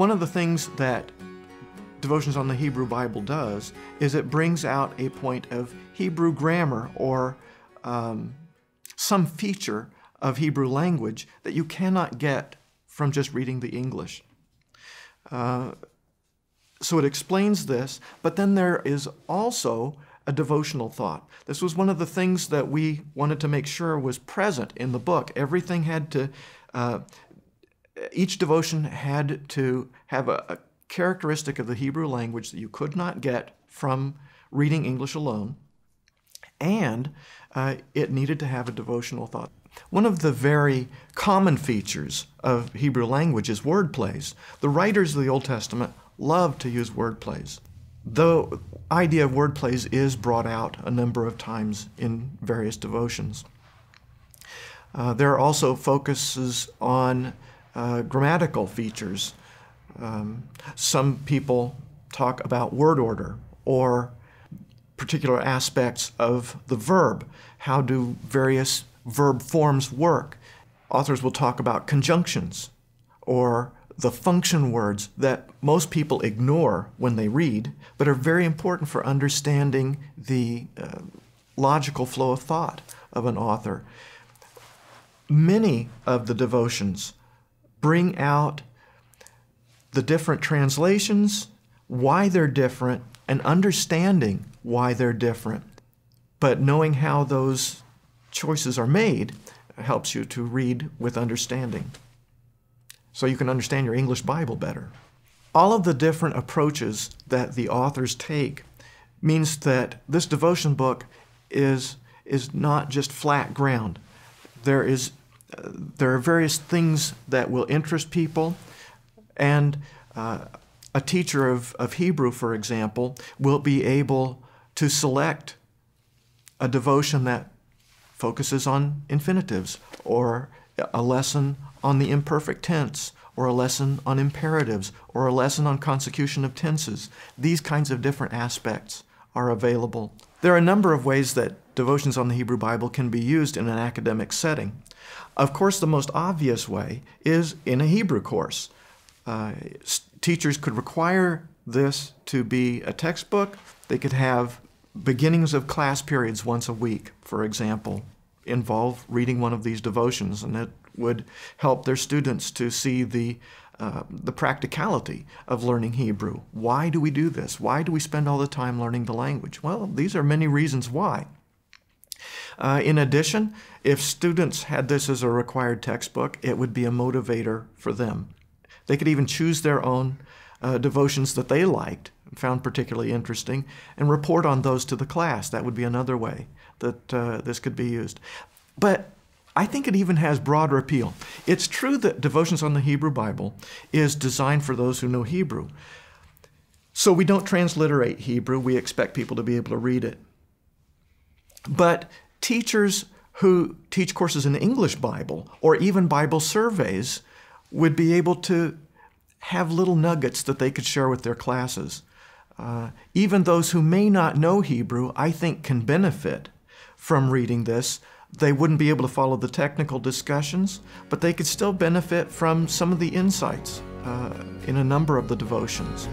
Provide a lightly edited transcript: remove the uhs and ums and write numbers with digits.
One of the things that Devotions on the Hebrew Bible does is it brings out a point of Hebrew grammar or some feature of Hebrew language that you cannot get from just reading the English. So it explains this, but then there is also a devotional thought. This was one of the things that we wanted to make sure was present in the book. Everything had to, each devotion had to have a characteristic of the Hebrew language that you could not get from reading English alone, and it needed to have a devotional thought. One of the very common features of Hebrew language is word plays. The writers of the Old Testament love to use word plays. The idea of word plays is brought out a number of times in various devotions. There are also focuses on grammatical features. Some people talk about word order or particular aspects of the verb. How do various verb forms work? Authors will talk about conjunctions or the function words that most people ignore when they read, but are very important for understanding the logical flow of thought of an author. Many of the devotions bring out the different translations, why they're different, and understanding why they're different. But knowing how those choices are made helps you to read with understanding, so you can understand your English Bible better. All of the different approaches that the authors take means that this devotion book is not just flat ground. There are various things that will interest people, and a teacher of Hebrew, for example, will be able to select a devotion that focuses on infinitives, or a lesson on the imperfect tense, or a lesson on imperatives, or a lesson on consecution of tenses. These kinds of different aspects are available. There are a number of ways that devotions on the Hebrew Bible can be used in an academic setting. Of course, the most obvious way is in a Hebrew course. Teachers could require this to be a textbook. They could have beginnings of class periods once a week, for example, involve reading one of these devotions, and it would help their students to see the practicality of learning Hebrew. Why do we do this? Why do we spend all the time learning the language? Well, these are many reasons why. In addition, if students had this as a required textbook, it would be a motivator for them. They could even choose their own devotions that they liked and found particularly interesting and report on those to the class. That would be another way that this could be used. But I think it even has broader appeal. It's true that Devotions on the Hebrew Bible is designed for those who know Hebrew. So we don't transliterate Hebrew. We expect people to be able to read it. But teachers who teach courses in the English Bible or even Bible surveys would be able to have little nuggets that they could share with their classes. Even those who may not know Hebrew, I think, can benefit from reading this. They wouldn't be able to follow the technical discussions, but they could still benefit from some of the insights in a number of the devotions.